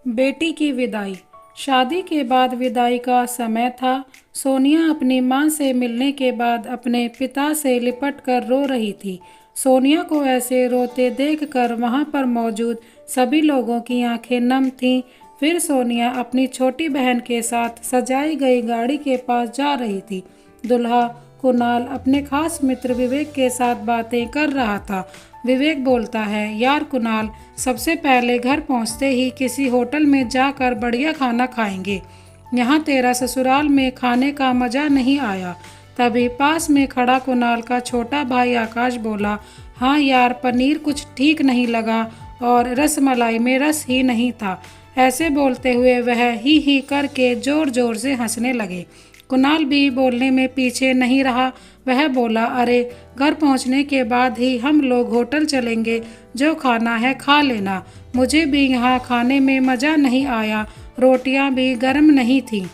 बेटी की विदाई। शादी के बाद विदाई का समय था। सोनिया अपनी मां से मिलने के बाद अपने पिता से लिपट कर रो रही थी। सोनिया को ऐसे रोते देखकर वहां पर मौजूद सभी लोगों की आंखें नम थीं। फिर सोनिया अपनी छोटी बहन के साथ सजाई गई गाड़ी के पास जा रही थी। दुल्हा कुणाल अपने खास मित्र विवेक के साथ बातें कर रहा था। विवेक बोलता है, यार कुणाल, सबसे पहले घर पहुंचते ही किसी होटल में जाकर बढ़िया खाना खाएंगे। यहाँ तेरा ससुराल में खाने का मजा नहीं आया। तभी पास में खड़ा कुणाल का छोटा भाई आकाश बोला, हाँ यार, पनीर कुछ ठीक नहीं लगा और रसमलाई में रस ही नहीं था। ऐसे बोलते हुए वह ही करके जोर जोर से हंसने लगे। कुणाल भी बोलने में पीछे नहीं रहा। वह बोला, अरे घर पहुंचने के बाद ही हम लोग होटल चलेंगे, जो खाना है खा लेना। मुझे भी यहाँ खाने में मज़ा नहीं आया, रोटियाँ भी गर्म नहीं थीं।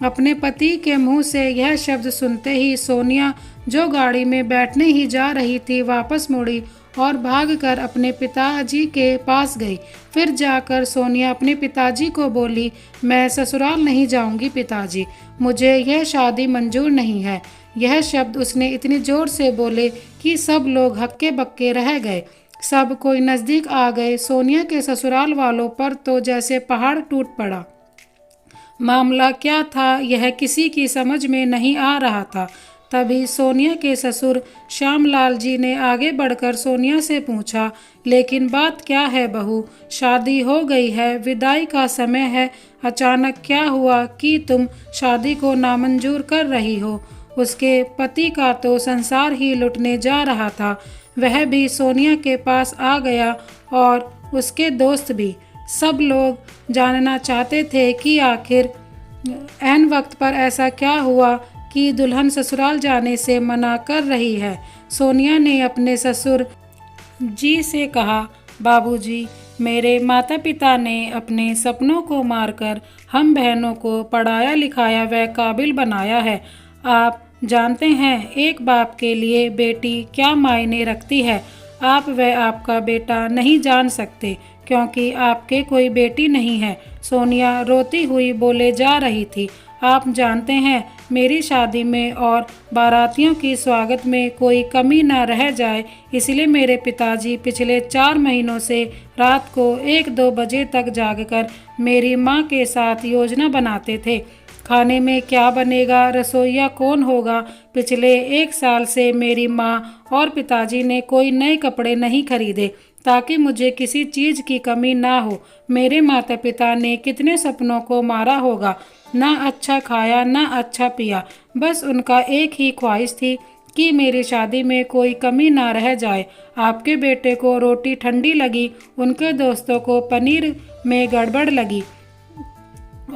अपने पति के मुंह से यह शब्द सुनते ही सोनिया, जो गाड़ी में बैठने ही जा रही थी, वापस मुड़ी और भागकर अपने पिताजी के पास गई। फिर जाकर सोनिया अपने पिताजी को बोली, मैं ससुराल नहीं जाऊंगी पिताजी, मुझे यह शादी मंजूर नहीं है। यह शब्द उसने इतनी जोर से बोले कि सब लोग हक्के बक्के रह गए। सब कोई नज़दीक आ गए। सोनिया के ससुराल वालों पर तो जैसे पहाड़ टूट पड़ा। मामला क्या था यह किसी की समझ में नहीं आ रहा था। तभी सोनिया के ससुर श्यामलाल जी ने आगे बढ़कर सोनिया से पूछा, लेकिन बात क्या है बहू? शादी हो गई है, विदाई का समय है, अचानक क्या हुआ कि तुम शादी को नामंजूर कर रही हो? उसके पति का तो संसार ही लुटने जा रहा था। वह भी सोनिया के पास आ गया और उसके दोस्त भी। सब लोग जानना चाहते थे कि आखिर ऐन वक्त पर ऐसा क्या हुआ कि दुल्हन ससुराल जाने से मना कर रही है। सोनिया ने अपने ससुर जी से कहा, बाबूजी, मेरे माता पिता ने अपने सपनों को मारकर हम बहनों को पढ़ाया लिखाया व काबिल बनाया है। आप जानते हैं एक बाप के लिए बेटी क्या मायने रखती है। आप व आपका बेटा नहीं जान सकते, क्योंकि आपके कोई बेटी नहीं है। सोनिया रोती हुई बोले जा रही थी, आप जानते हैं मेरी शादी में और बारातियों की स्वागत में कोई कमी ना रह जाए, इसलिए मेरे पिताजी पिछले 4 महीनों से रात को 1-2 बजे तक जागकर मेरी माँ के साथ योजना बनाते थे। खाने में क्या बनेगा, रसोइया कौन होगा। पिछले 1 साल से मेरी माँ और पिताजी ने कोई नए कपड़े नहीं खरीदे ताकि मुझे किसी चीज़ की कमी ना हो। मेरे माता पिता ने कितने सपनों को मारा होगा, ना अच्छा खाया ना अच्छा पिया। बस उनका एक ही ख्वाहिश थी कि मेरी शादी में कोई कमी ना रह जाए। आपके बेटे को रोटी ठंडी लगी, उनके दोस्तों को पनीर में गड़बड़ लगी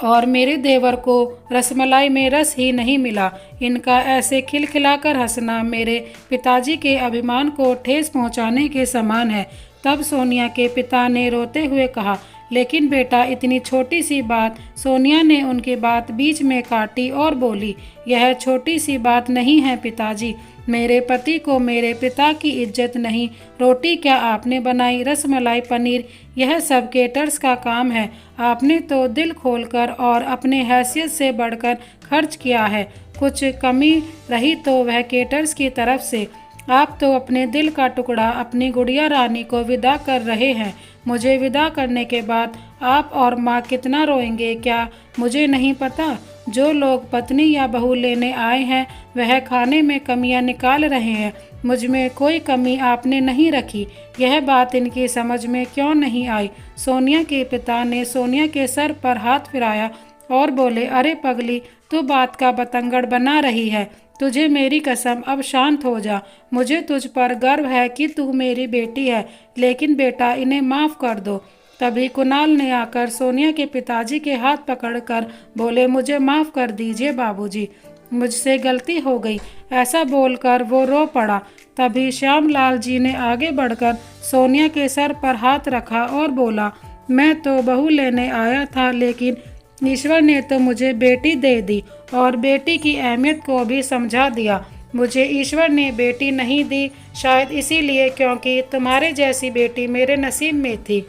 और मेरे देवर को रसमलाई में रस ही नहीं मिला। इनका ऐसे खिलखिलाकर हंसना मेरे पिताजी के अभिमान को ठेस पहुंचाने के समान है। तब सोनिया के पिता ने रोते हुए कहा, लेकिन बेटा, इतनी छोटी सी बात। सोनिया ने उनकी बात बीच में काटी और बोली, यह छोटी सी बात नहीं है पिताजी। मेरे पति को मेरे पिता की इज्जत नहीं। रोटी क्या आपने बनाई, रसमलाई, पनीर, यह सब केटर्स का काम है। आपने तो दिल खोलकर और अपने हैसियत से बढ़कर खर्च किया है। कुछ कमी रही तो वह केटर्स की तरफ से। आप तो अपने दिल का टुकड़ा अपनी गुड़िया रानी को विदा कर रहे हैं। मुझे विदा करने के बाद आप और माँ कितना रोएंगे क्या मुझे नहीं पता। जो लोग पत्नी या बहू लेने आए हैं वह खाने में कमियां निकाल रहे हैं। मुझ में कोई कमी आपने नहीं रखी। यह बात इनकी समझ में क्यों नहीं आई? सोनिया के पिता ने सोनिया के सर पर हाथ फिराया और बोले, अरे पगली, तू बात का बतंगड़ बना रही है। तुझे मेरी कसम, अब शांत हो जा। मुझे तुझ पर गर्व है कि तू मेरी बेटी है, लेकिन बेटा, इन्हें माफ़ कर दो। तभी कुणाल ने आकर सोनिया के पिताजी के हाथ पकड़कर बोले, मुझे माफ़ कर दीजिए बाबूजी, मुझसे गलती हो गई। ऐसा बोलकर वो रो पड़ा। तभी श्यामलाल जी ने आगे बढ़कर सोनिया के सर पर हाथ रखा और बोला, मैं तो बहू लेने आया था, लेकिन ईश्वर ने तो मुझे बेटी दे दी और बेटी की अहमियत को भी समझा दिया। मुझे ईश्वर ने बेटी नहीं दी, शायद इसीलिए क्योंकि तुम्हारे जैसी बेटी मेरे नसीब में थी।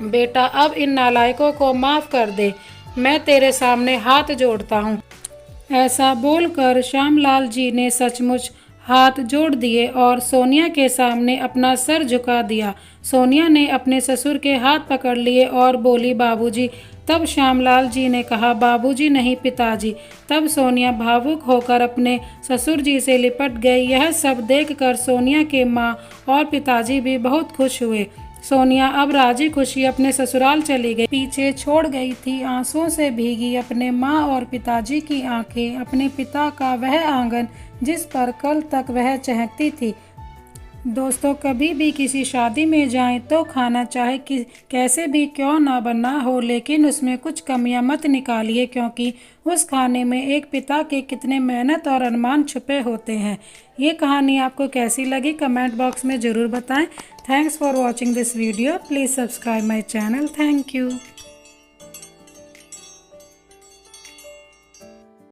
बेटा अब इन नालायकों को माफ़ कर दे, मैं तेरे सामने हाथ जोड़ता हूँ। ऐसा बोलकर श्यामलाल जी ने सचमुच हाथ जोड़ दिए और सोनिया के सामने अपना सर झुका दिया। सोनिया ने अपने ससुर के हाथ पकड़ लिए और बोली, बाबूजी। तब श्यामलाल जी ने कहा, बाबूजी नहीं पिताजी। तब सोनिया भावुक होकर अपने ससुर जी से लिपट गई। यह सब देखकर सोनिया के माँ और पिताजी भी बहुत खुश हुए। सोनिया अब राजी खुशी अपने ससुराल चली गई। पीछे छोड़ गई थी आंसुओं से भीगी अपने माँ और पिताजी की आंखें, अपने पिता का वह आंगन जिस पर कल तक वह चहकती थी। दोस्तों, कभी भी किसी शादी में जाएं तो खाना चाहे कि कैसे भी क्यों ना बना हो, लेकिन उसमें कुछ कमियां मत निकालिए, क्योंकि उस खाने में एक पिता के कितने मेहनत और अरमान छुपे होते हैं। ये कहानी आपको कैसी लगी कमेंट बॉक्स में ज़रूर बताएं। Thanks for watching this video. Please subscribe my channel. Thank you.